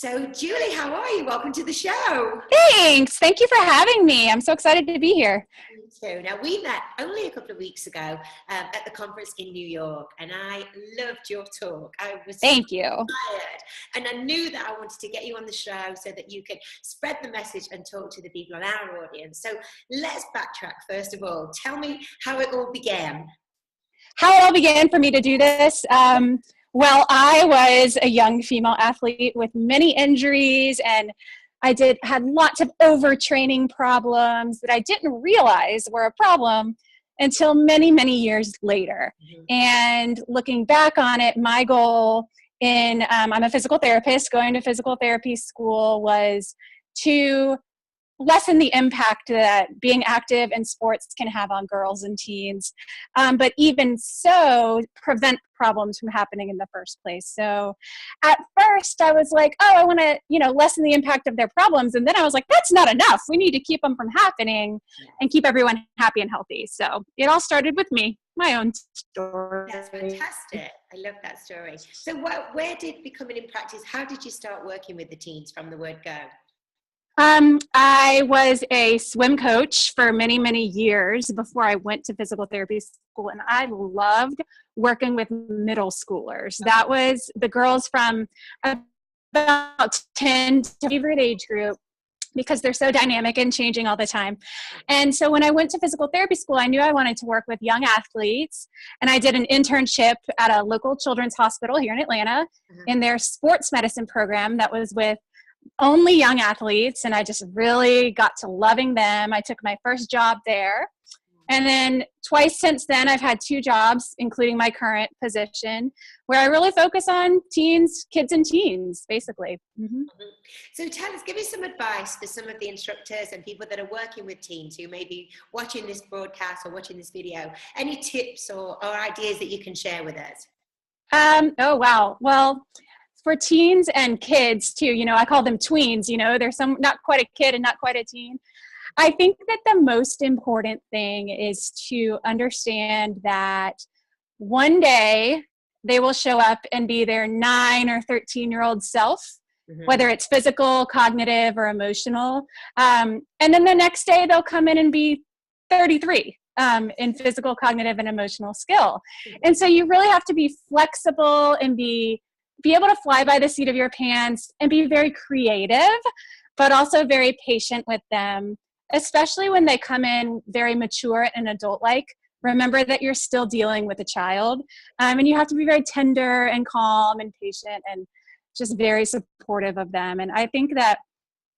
So, Julie, how are you? Welcome to the show. Thanks. Thank you for having me. I'm so excited to be here. Me too. Now, we met only a couple of weeks ago at the conference in New York, and I loved your talk. I was Thank you. inspired, and I knew that I wanted to get you on the show so that you could spread the message and talk to the people in our audience. So, let's backtrack first of all. Tell me how it all began. How it all began for me to do this. Well, I was a young female athlete with many injuries, and I had lots of overtraining problems that I didn't realize were a problem until many, many years later. And looking back on it, my goal I'm a physical therapist, going to physical therapy school was to lessen the impact that being active in sports can have on girls and teens, but even so, prevent problems from happening in the first place. So at first I was like, oh, I want to, lessen the impact of their problems. And then I was like, that's not enough. We need to keep them from happening and keep everyone happy and healthy. So it all started with me, my own story. That's fantastic. I love that story. So where did Becoming in Practice, how did you start working with the teens from the word go? I was a swim coach for many, many years before I went to physical therapy school, and I loved working with middle schoolers. That was the girls from about 10 to favorite age group because they're so dynamic and changing all the time. And so when I went to physical therapy school, I knew I wanted to work with young athletes, and I did an internship at a local children's hospital here in Atlanta in their sports medicine program that was with only young athletes, and I just really got to loving them. I took my first job there, and then twice since then I've had 2 jobs, including my current position, where I really focus on teens, kids and teens, basically. So give me some advice for some of the instructors and people that are working with teens who may be watching this broadcast or watching this video. Any tips or ideas that you can share with us? Oh, wow. Well, for teens and kids too, I call them tweens, there's some not quite a kid and not quite a teen. I think that the most important thing is to understand that one day they will show up and be their 9 or 13-year-old self, whether it's physical, cognitive, or emotional. And then the next day they'll come in and be 33 in physical, cognitive, and emotional skill. And so you really have to be flexible and be able to fly by the seat of your pants and be very creative, but also very patient with them, especially when they come in very mature and adult-like. Remember that you're still dealing with a child, and you have to be very tender and calm and patient and just very supportive of them. And I think that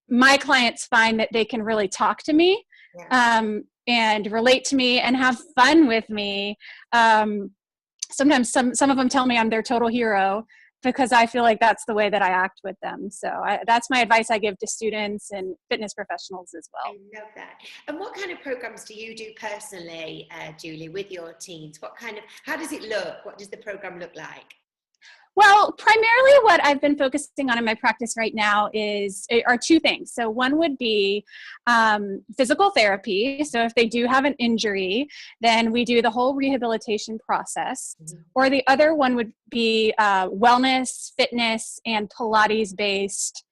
my clients find that they can really talk to me and relate to me and have fun with me. Sometimes some of them tell me I'm their total hero, because I feel like that's the way that I act with them. So that's my advice I give to students and fitness professionals as well. I love that. And what kind of programs do you do personally, Julie, with your teens? How does it look? What does the program look like? Well, primarily what I've been focusing on in my practice right now are 2 things. So one would be physical therapy. So if they do have an injury, then we do the whole rehabilitation process. Or the other one would be wellness, fitness, and Pilates-based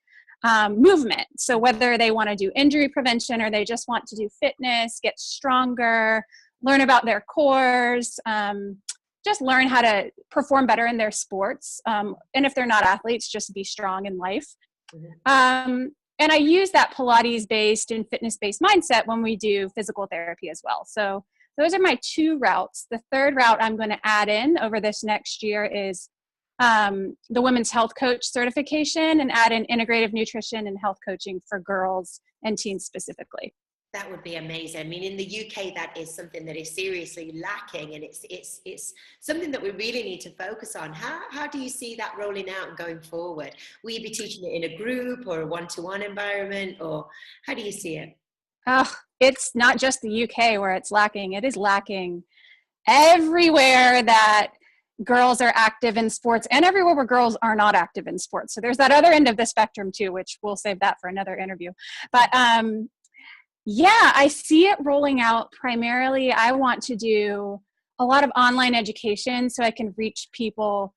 movement. So whether they want to do injury prevention or they just want to do fitness, get stronger, learn about their cores, just learn how to perform better in their sports. And if they're not athletes, just be strong in life. And I use that Pilates-based and fitness-based mindset when we do physical therapy as well. So those are my 2 routes. The third route I'm going to add in over this next year is the Women's Health Coach certification, and add in integrative nutrition and health coaching for girls and teens specifically. That would be amazing. I mean, in the UK, that is something that is seriously lacking, and it's something that we really need to focus on. How do you see that rolling out and going forward? Will you be teaching it in a group or a one-to-one environment, or how do you see it? Oh, it's not just the UK where it's lacking. It is lacking everywhere that girls are active in sports, and everywhere where girls are not active in sports. So there's that other end of the spectrum too, which we'll save that for another interview. But yeah, I see it rolling out. Primarily, I want to do a lot of online education so I can reach people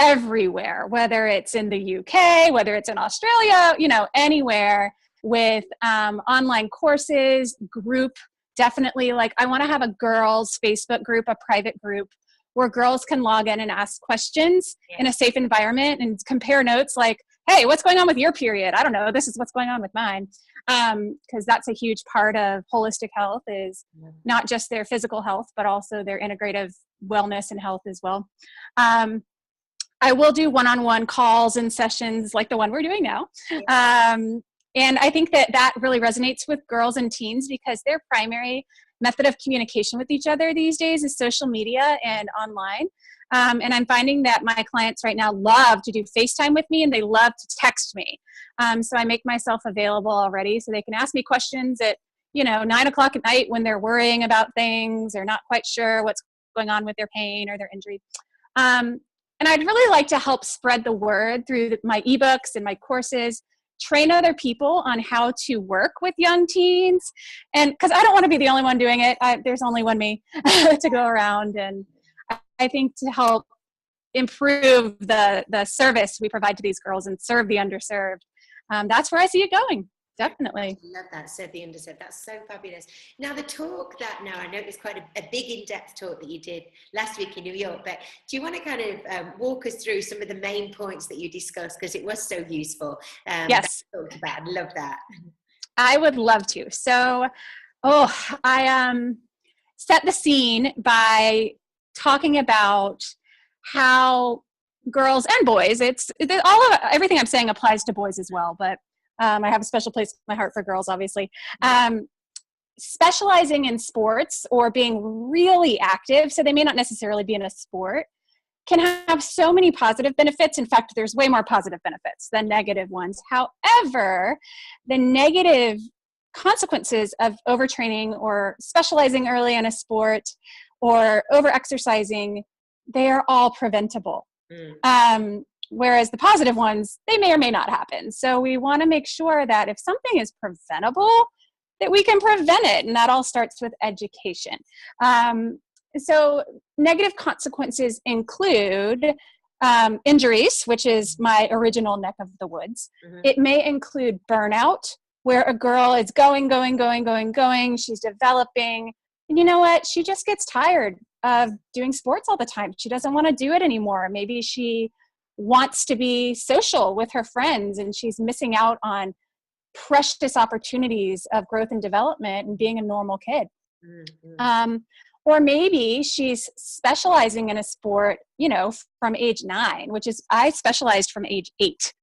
everywhere, whether it's in the UK, whether it's in Australia, you know, anywhere, with online courses, group, definitely. Like, I want to have a girls Facebook group, a private group where girls can log in and ask questions in a safe environment and compare notes, like, hey, what's going on with your period? I don't know, this is what's going on with mine. Because that's a huge part of holistic health, is not just their physical health, but also their integrative wellness and health as well. I will do one-on-one calls and sessions like the one we're doing now. And I think that that really resonates with girls and teens, because their primary method of communication with each other these days is social media and online. And I'm finding that my clients right now love to do FaceTime with me, and they love to text me. So I make myself available already so they can ask me questions at, you know, 9 o'clock at night when they're worrying about things or not quite sure what's going on with their pain or their injury. And I'd really like to help spread the word through my ebooks and my courses, train other people on how to work with young teens. And because I don't want to be the only one doing it, there's only one me to go around. And I think to help improve the service we provide to these girls and serve the underserved, that's where I see it going. Definitely. I love that. Serve the underserved. That's so fabulous. Now, the talk that, now I know it was quite a big in-depth talk that you did last week in New York, but do you want to kind of walk us through some of the main points that you discussed, because it was so useful? Yes. Talked about. I love that. I would love to. So, I set the scene by talking about how girls and boys, everything I'm saying applies to boys as well, but I have a special place in my heart for girls, obviously. Specializing in sports or being really active, so they may not necessarily be in a sport, can have so many positive benefits. In fact, there's way more positive benefits than negative ones. However, the negative consequences of overtraining or specializing early in a sport or overexercising, they are all preventable. Whereas the positive ones, they may or may not happen. So we want to make sure that if something is preventable, that we can prevent it. And that all starts with education. So negative consequences include injuries, which is my original neck of the woods. It may include burnout, where a girl is going. She's developing. And you know what? She just gets tired of doing sports all the time. She doesn't want to do it anymore. Maybe she wants to be social with her friends, and she's missing out on precious opportunities of growth and development and being a normal kid. Or maybe she's specializing in a sport, you know, from age 9, which is, I specialized from age 8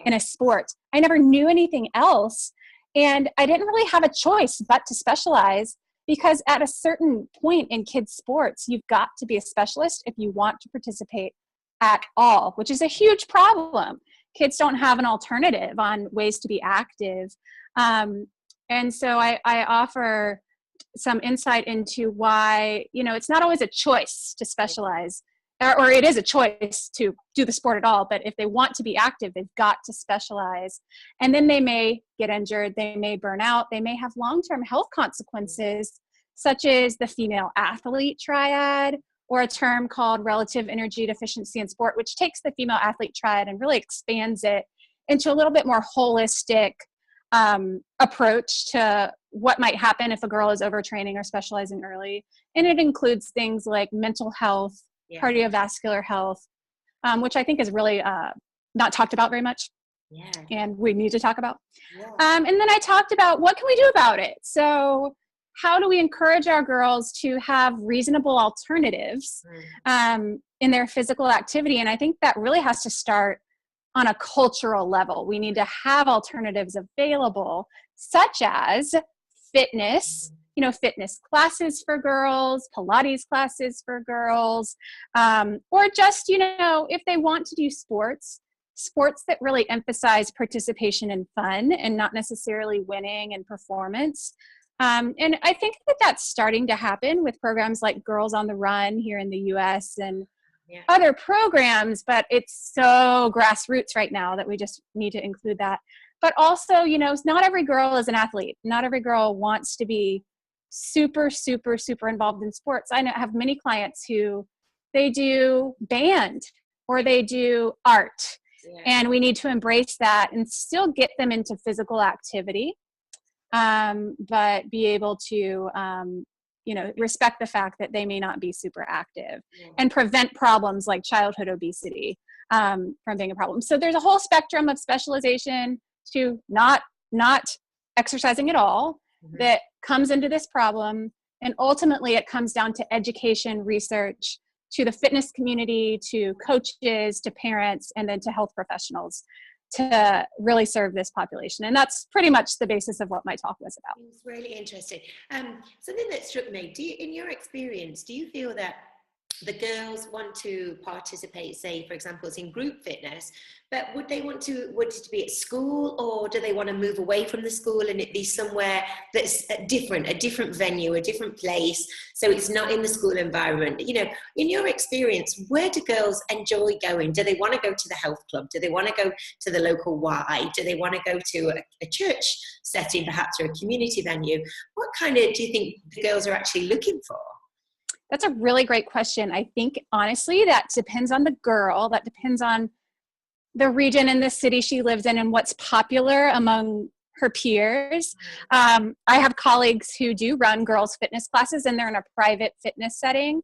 in a sport. I never knew anything else. And I didn't really have a choice but to specialize, because at a certain point in kids' sports, you've got to be a specialist if you want to participate at all, which is a huge problem. Kids don't have an alternative on ways to be active. And so I offer some insight into why, you know, it's not always a choice to specialize, or it is a choice to do the sport at all, but if they want to be active, they've got to specialize. And then they may get injured, they may burn out, they may have long-term health consequences, such as the female athlete triad, or a term called relative energy deficiency in sport, which takes the female athlete triad and really expands it into a little bit more holistic approach to what might happen if a girl is overtraining or specializing early. And it includes things like mental health, cardiovascular health, which I think is really not talked about very much. And we need to talk about. And then I talked about what can we do about it? So how do we encourage our girls to have reasonable alternatives in their physical activity? And I think that really has to start on a cultural level. We need to have alternatives available, such as fitness, you know, fitness classes for girls, Pilates classes for girls, or just, you know, if they want to do sports that really emphasize participation and fun and not necessarily winning and performance. And I think that that's starting to happen with programs like Girls on the Run here in the US and other programs, but it's so grassroots right now that we just need to include that. But also, you know, not every girl is an athlete. Not every girl wants to be super involved in sports. I have many clients who they do band or they do art. Yeah. And we need to embrace that and still get them into physical activity, but be able to, respect the fact that they may not be super active, and prevent problems like childhood obesity from being a problem. So there's a whole spectrum of specialization to not exercising at all that comes into this problem. And ultimately it comes down to education, research, to the fitness community, to coaches, to parents, and then to health professionals to really serve this population. And that's pretty much the basis of what my talk was about. It's really interesting. Something that struck me, in your experience, do you feel that the girls want to participate, say, for example, it's in group fitness, but would it to be at school, or do they want to move away from the school and it be somewhere that's a different venue, a different place, so it's not in the school environment? In your experience, where do girls enjoy going? Do they want to go to the health club? Do they want to go to the local Y? Do they want to go to a church setting, perhaps, or a community venue? What kind of do you think the girls are actually looking for? That's a really great question. I think, honestly, that depends on the girl. That depends on the region and the city she lives in and what's popular among her peers. I have colleagues who do run girls' fitness classes, and they're in a private fitness setting.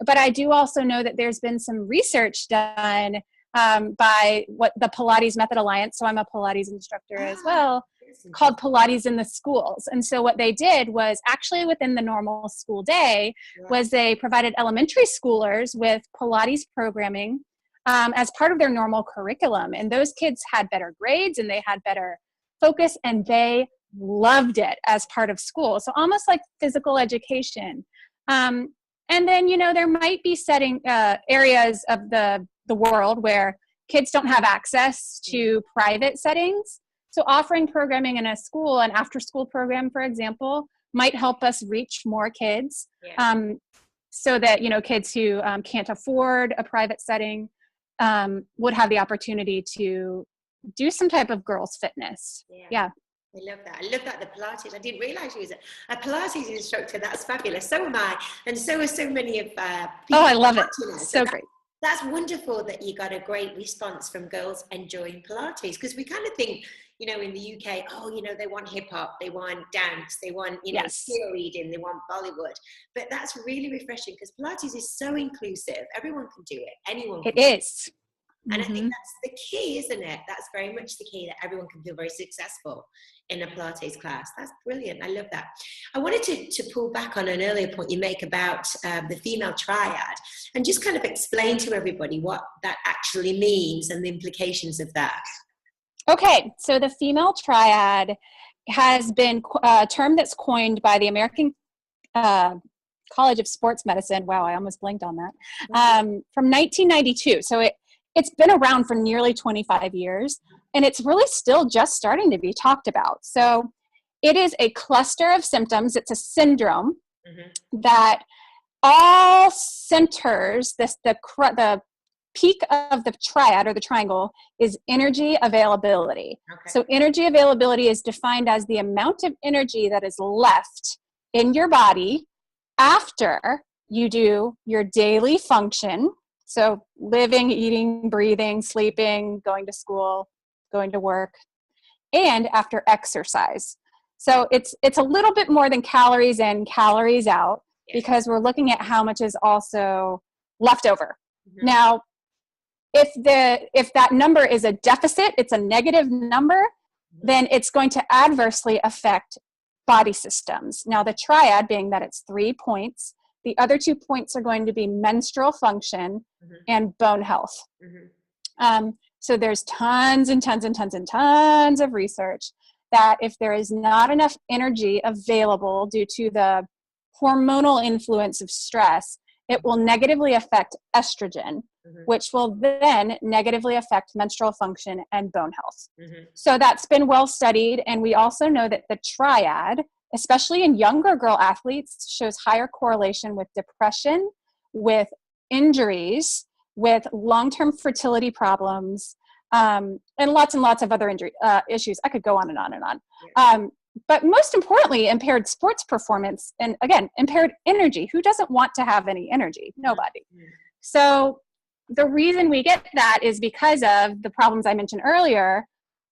But I do also know that there's been some research done by the Pilates Method Alliance. So I'm a Pilates instructor as well, called Pilates in the Schools. And so what they did was, actually within the normal school day, was they provided elementary schoolers with Pilates programming as part of their normal curriculum. And those kids had better grades and they had better focus, and they loved it as part of school. So almost like physical education. And then, there might be areas of the world where kids don't have access to private settings. So offering programming in a school, an after-school program, for example, might help us reach more kids, so that, kids who can't afford a private setting would have the opportunity to do some type of girls' fitness. Yeah. I love that. I love that, the Pilates. I didn't realize you was a Pilates instructor. That's fabulous. So am I. And so are so many of people. Oh, I love it. So great. That's wonderful that you got a great response from girls enjoying Pilates, because we kind of think, in the UK, they want hip hop, they want dance, they want, cheerleading, they want Bollywood. But that's really refreshing, because Pilates is so inclusive. Everyone can do it. Anyone can. It is. And I think that's the key, isn't it? That's very much the key, that everyone can feel very successful in a Pilates class. That's brilliant. I love that. I wanted to pull back on an earlier point you make about the female triad, and just kind of explain to everybody what that actually means and the implications of that. Okay, so the female triad has been a term that's coined by the American College of Sports Medicine. Wow, I almost blanked on that. From 1992. So it's been around for nearly 25 years, and it's really still just starting to be talked about. So it is a cluster of symptoms. It's a syndrome that all centers the peak of the triad, or the triangle, is energy availability. Okay. So energy availability is defined as the amount of energy that is left in your body after you do your daily function. So living, eating, breathing, sleeping, going to school, going to work, and after exercise. So it's a little bit more than calories in, calories out, because we're looking at how much is also left over. Now, if that number is a deficit, it's a negative number, then it's going to adversely affect body systems. Now, the triad, being that it's 3 points, the other 2 points are going to be menstrual function and bone health. So there's tons and tons and tons and tons of research that if there is not enough energy available due to the hormonal influence of stress, it will negatively affect estrogen, which will then negatively affect menstrual function and bone health. So that's been well studied. And we also know that the triad, especially in younger girl athletes, shows higher correlation with depression, with injuries, with long-term fertility problems, and lots of other issues. I could go on and on and on. But most importantly, impaired sports performance, and again, impaired energy. Who doesn't want to have any energy? Nobody. So the reason we get that is because of the problems I mentioned earlier: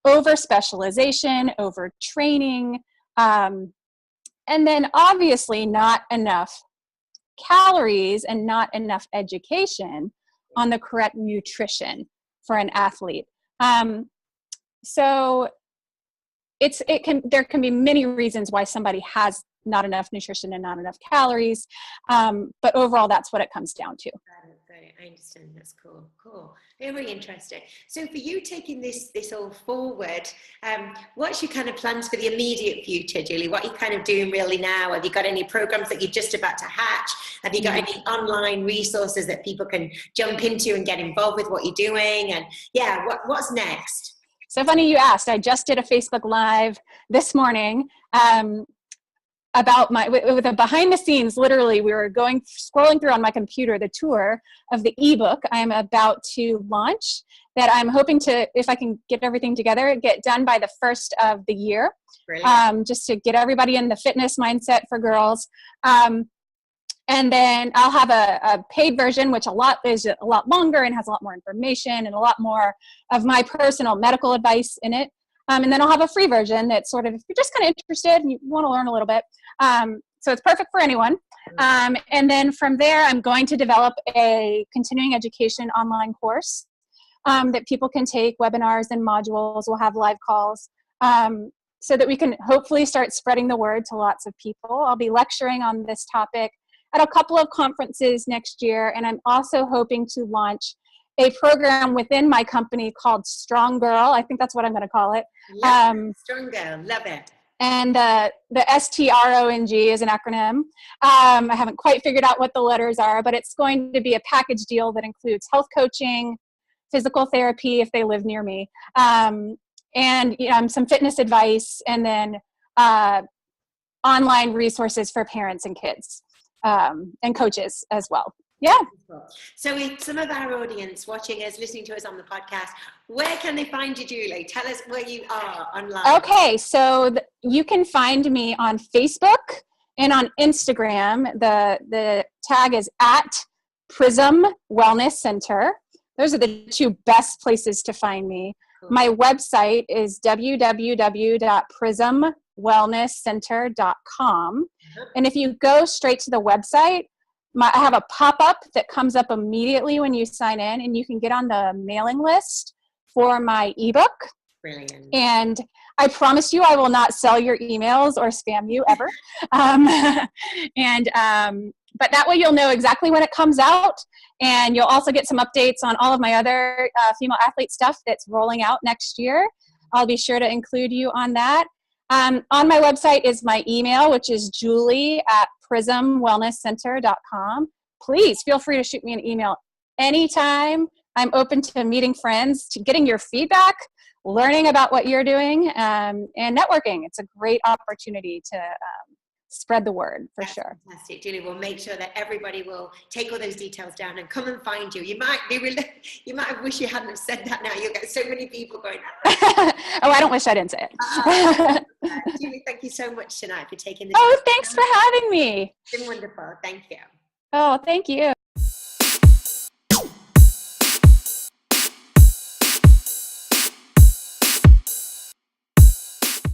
over specialization, over training, and then obviously not enough calories and not enough education on the correct nutrition for an athlete. So there can be many reasons why somebody has not enough nutrition and not enough calories, but overall that's what it comes down to. Got it. I understand. That's cool. Very interesting. So for you, taking this all forward, what's your kind of plans for the immediate future, Julie? What are you kind of doing really now? Have you got any programs that you're just about to hatch? Have you got any online resources that people can jump into and get involved with what you're doing? And yeah, what's next? So funny you asked. I just did a Facebook Live this morning about with a behind the scenes. Literally, we were scrolling through on my computer the tour of the ebook I'm about to launch, that I'm hoping to, if I can get everything together, get done by the first of the year, just to get everybody in the fitness mindset for girls. And then I'll have a paid version, which is a lot longer and has a lot more information and a lot more of my personal medical advice in it. And then I'll have a free version that's sort of, if you're just kind of interested and you want to learn a little bit. So it's perfect for anyone. And then from there, I'm going to develop a continuing education online course that people can take, webinars and modules. We'll have live calls so that we can hopefully start spreading the word to lots of people. I'll be lecturing on this topic at a couple of conferences next year. And I'm also hoping to launch a program within my company called Strong Girl. I think that's what I'm going to call it. Strong Girl, love it. And the STRONG is an acronym. I haven't quite figured out what the letters are, but it's going to be a package deal that includes health coaching, physical therapy if they live near me, and some fitness advice, and then online resources for parents and kids and coaches as well. Yeah. So if some of our audience watching us, listening to us on the podcast, where can they find you, Julie? Tell us where you are online. Okay, so you can find me on Facebook and on Instagram. The tag is @Prism Wellness Center. Those are the two best places to find me. Cool. My website is www.prismwellnesscenter.com. And if you go straight to the website, I have a pop-up that comes up immediately when you sign in, and you can get on the mailing list for my ebook. Brilliant. And I promise you I will not sell your emails or spam you ever. But that way you'll know exactly when it comes out, and you'll also get some updates on all of my other female athlete stuff that's rolling out next year. I'll be sure to include you on that. On my website is my email, which is julie@prismwellnesscenter.com. Please feel free to shoot me an email anytime. I'm open to meeting friends, to getting your feedback, learning about what you're doing, and networking. It's a great opportunity to spread the word for sure. Fantastic, Julie. We'll make sure that everybody will take all those details down and come and find you. You might have wished you hadn't have said that now. You'll get so many people going, oh, I don't wish I didn't say it. Julie, thank you so much tonight for taking the time. Thanks for having me. It's been wonderful. Thank you. Oh, thank you.